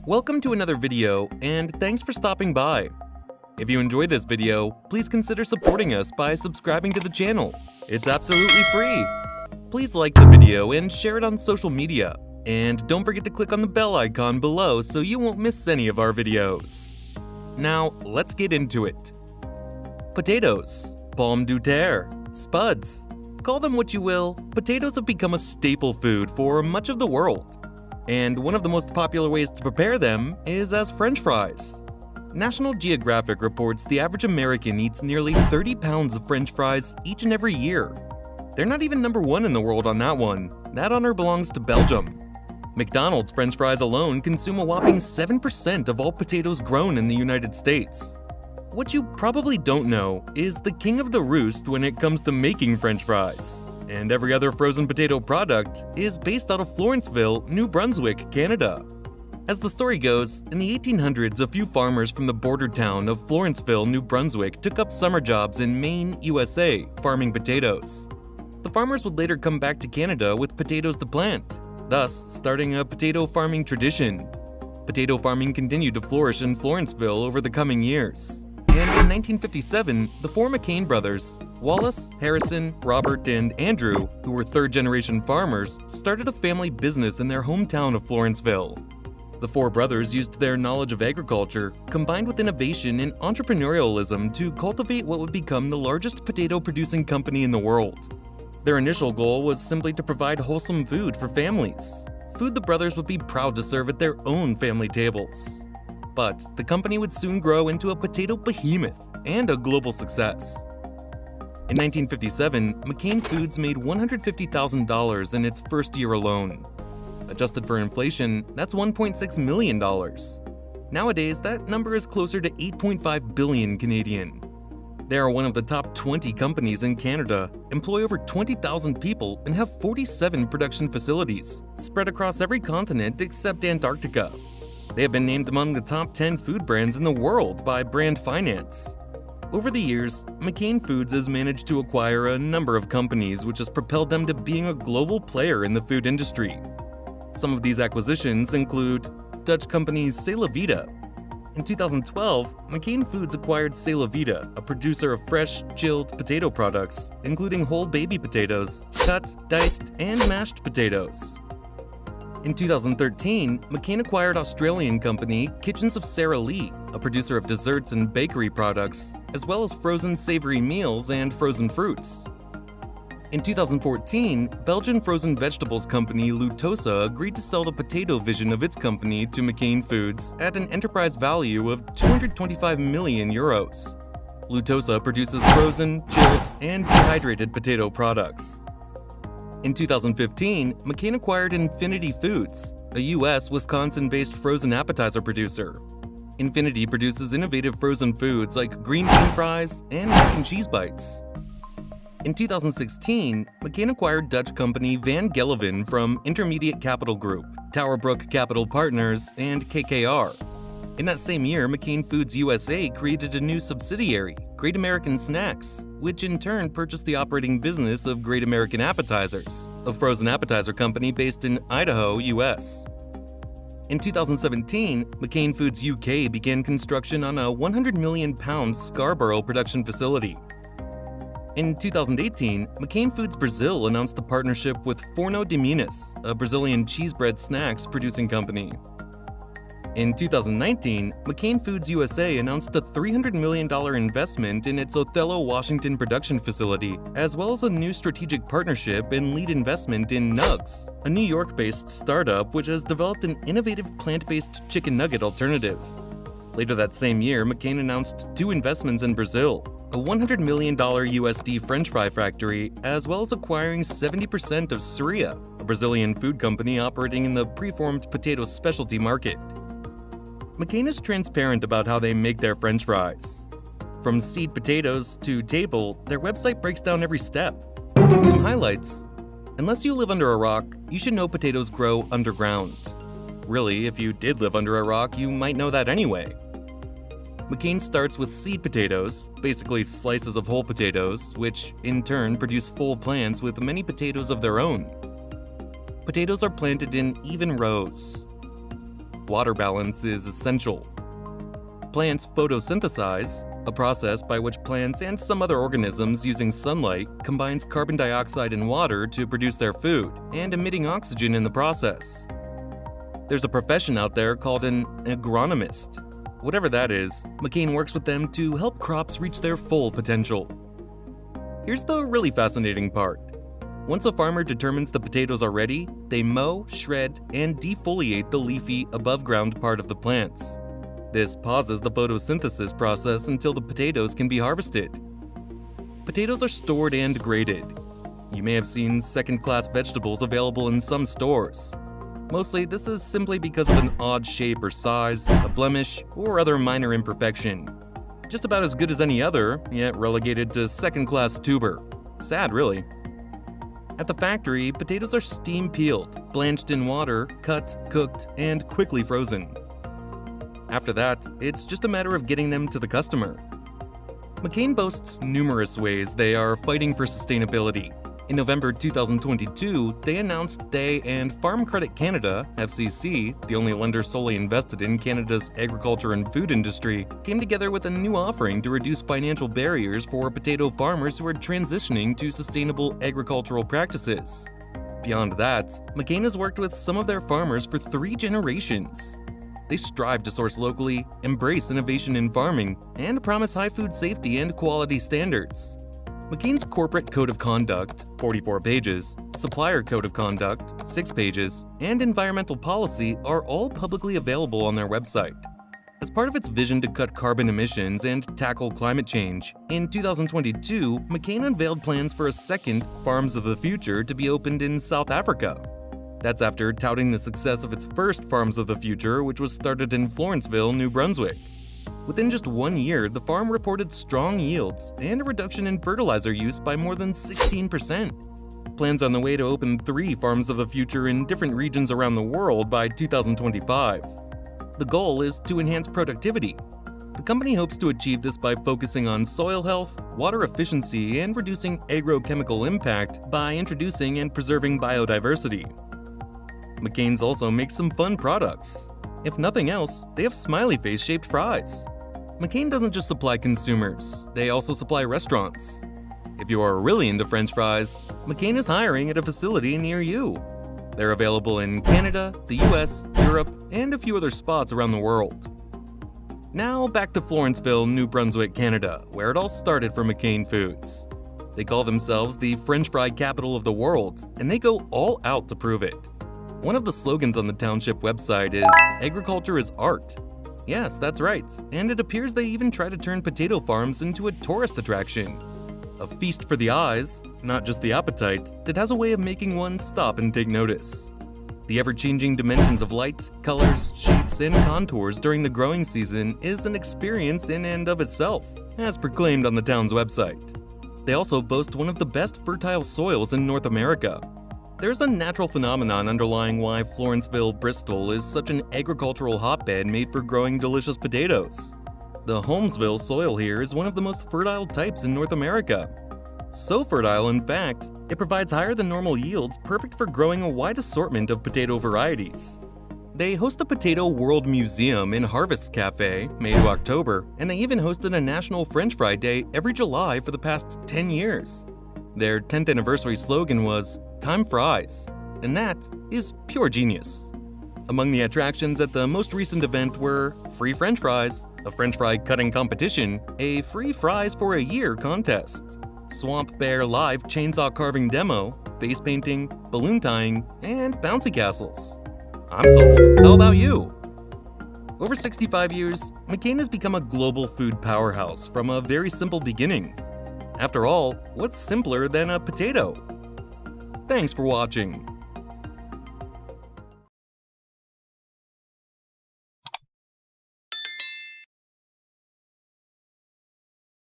Welcome to another video, and thanks for stopping by. If you enjoyed this video, please consider supporting us by subscribing to the channel. It's absolutely free. Please like the video and share it on social media. And don't forget to click on the bell icon below so you won't miss any of our videos. Now, let's get into it. Potatoes, pomme de terre, spuds. Call them what you will, potatoes have become a staple food for much of the world. And one of the most popular ways to prepare them is as French fries. National Geographic reports the average American eats nearly 30 pounds of French fries each and every year. They're not even number one in the world on that one. That honor belongs to Belgium. McDonald's French fries alone consume a whopping 7% of all potatoes grown in the United States. What you probably don't know is the king of the roost when it comes to making French fries. And every other frozen potato product is based out of Florence-ville, New Brunswick, Canada. As the story goes, in the 1800s, a few farmers from the border town of Florence-ville, New Brunswick took up summer jobs in Maine, USA, farming potatoes. The farmers would later come back to Canada with potatoes to plant, thus starting a potato farming tradition. Potato farming continued to flourish in Florence-ville over the coming years. And in 1957, the four McCain brothers, Wallace, Harrison, Robert, and Andrew, who were third-generation farmers, started a family business in their hometown of Florence-ville. The four brothers used their knowledge of agriculture, combined with innovation and entrepreneurialism, to cultivate what would become the largest potato-producing company in the world. Their initial goal was simply to provide wholesome food for families, food the brothers would be proud to serve at their own family tables. But the company would soon grow into a potato behemoth and a global success. In 1957, McCain Foods made $150,000 in its first year alone. Adjusted for inflation, that's $1.6 million. Nowadays, that number is closer to 8.5 billion Canadian. They are one of the top 20 companies in Canada, employ over 20,000 people, and have 47 production facilities, spread across every continent except Antarctica. They have been named among the top 10 food brands in the world by Brand Finance. Over the years, McCain Foods has managed to acquire a number of companies, which has propelled them to being a global player in the food industry. Some of these acquisitions include Dutch companies C'est La Vida. In 2012, McCain Foods acquired C'est La Vida, a producer of fresh, chilled potato products, including whole baby potatoes, cut, diced, and mashed potatoes. In 2013, McCain acquired Australian company Kitchens of Sara Lee, a producer of desserts and bakery products, as well as frozen savory meals and frozen fruits. In 2014, Belgian frozen vegetables company Lutosa agreed to sell the potato vision of its company to McCain Foods at an enterprise value of 225 million euros. Lutosa produces frozen, chilled, and dehydrated potato products. In 2015, McCain acquired Infinity Foods, a U.S. Wisconsin-based frozen appetizer producer. Infinity produces innovative frozen foods like green bean fries and mac and cheese bites. In 2016, McCain acquired Dutch company Van Geleven from Intermediate Capital Group, Towerbrook Capital Partners, and KKR. In that same year, McCain Foods USA created a new subsidiary, Great American Snacks, which in turn purchased the operating business of Great American Appetizers, a frozen appetizer company based in Idaho, US. In 2017, McCain Foods UK began construction on a 100 million pound Scarborough production facility. In 2018, McCain Foods Brazil announced a partnership with Forno de Minas, a Brazilian cheese bread snacks producing company. In 2019, McCain Foods USA announced a $300 million investment in its Othello, Washington production facility, as well as a new strategic partnership and lead investment in Nugs, a New York-based startup which has developed an innovative plant-based chicken nugget alternative. Later that same year, McCain announced two investments in Brazil, a $100 million USD French fry factory, as well as acquiring 70% of Surya, a Brazilian food company operating in the preformed potato specialty market. McCain is transparent about how they make their French fries. From seed potatoes to table, their website breaks down every step. Some highlights. Unless you live under a rock, you should know potatoes grow underground. Really, if you did live under a rock, you might know that anyway. McCain starts with seed potatoes, basically slices of whole potatoes, which in turn produce full plants with many potatoes of their own. Potatoes are planted in even rows. water balance is essential. Plants photosynthesize, a process by which plants and some other organisms using sunlight combines carbon dioxide and water to produce their food, and emitting oxygen in the process. There's a profession out there called an agronomist. Whatever that is, McCain works with them to help crops reach their full potential. Here's the really fascinating part. Once a farmer determines the potatoes are ready, they mow, shred, and defoliate the leafy above-ground part of the plants. This pauses the photosynthesis process until the potatoes can be harvested. Potatoes are stored and graded. You may have seen second-class vegetables available in some stores. Mostly, this is simply because of an odd shape or size, a blemish, or other minor imperfection. Just about as good as any other, yet relegated to second-class tuber. Sad, really. At the factory, potatoes are steam-peeled, blanched in water, cut, cooked, and quickly frozen. After that, it's just a matter of getting them to the customer. McCain boasts numerous ways they are fighting for sustainability. In November 2022, they announced they and Farm Credit Canada, FCC, the only lender solely invested in Canada's agriculture and food industry, came together with a new offering to reduce financial barriers for potato farmers who are transitioning to sustainable agricultural practices. Beyond that, McCain has worked with some of their farmers for 3 generations. They strive to source locally, embrace innovation in farming, and promise high food safety and quality standards. McCain's Corporate Code of Conduct, 44 pages, Supplier Code of Conduct, 6 pages, and Environmental Policy are all publicly available on their website. As part of its vision to cut carbon emissions and tackle climate change, in 2022, McCain unveiled plans for a second Farms of the Future to be opened in South Africa. That's after touting the success of its first Farms of the Future, which was started in Florence-ville, New Brunswick. Within just 1 year, the farm reported strong yields and a reduction in fertilizer use by more than 16%. Plans on the way to open 3 Farms of the Future in different regions around the world by 2025. The goal is to enhance productivity. The company hopes to achieve this by focusing on soil health, water efficiency, and reducing agrochemical impact by introducing and preserving biodiversity. McCain's also makes some fun products. If nothing else, they have smiley face-shaped fries. McCain doesn't just supply consumers, they also supply restaurants. If you are really into French fries, McCain is hiring at a facility near you. They're available in Canada, the US, Europe, and a few other spots around the world. Now back to Florence-ville, New Brunswick, Canada, where it all started for McCain Foods. They call themselves the French fry capital of the world, and they go all out to prove it. One of the slogans on the township website is, "Agriculture is art." Yes, that's right, and it appears they even try to turn potato farms into a tourist attraction. A feast for the eyes, not just the appetite, that has a way of making one stop and take notice. The ever-changing dimensions of light, colors, shapes, and contours during the growing season is an experience in and of itself, as proclaimed on the town's website. They also boast one of the best fertile soils in North America. There's a natural phenomenon underlying why Florence-ville, Bristol is such an agricultural hotbed made for growing delicious potatoes. The Holmesville soil here is one of the most fertile types in North America. So fertile, in fact, it provides higher than normal yields perfect for growing a wide assortment of potato varieties. They host a Potato World Museum in Harvest Cafe, May to October, and they even hosted a National French Fry Day every July for the past 10 years. Their 10th anniversary slogan was, "Time Fries," and that is pure genius. Among the attractions at the most recent event were free French fries, a French fry cutting competition, a free fries for a year contest, Swamp Bear live chainsaw carving demo, face painting, balloon tying, and bouncy castles. I'm sold. How about you? Over 65 years, McCain has become a global food powerhouse from a very simple beginning. After all, what's simpler than a potato? Thanks for watching.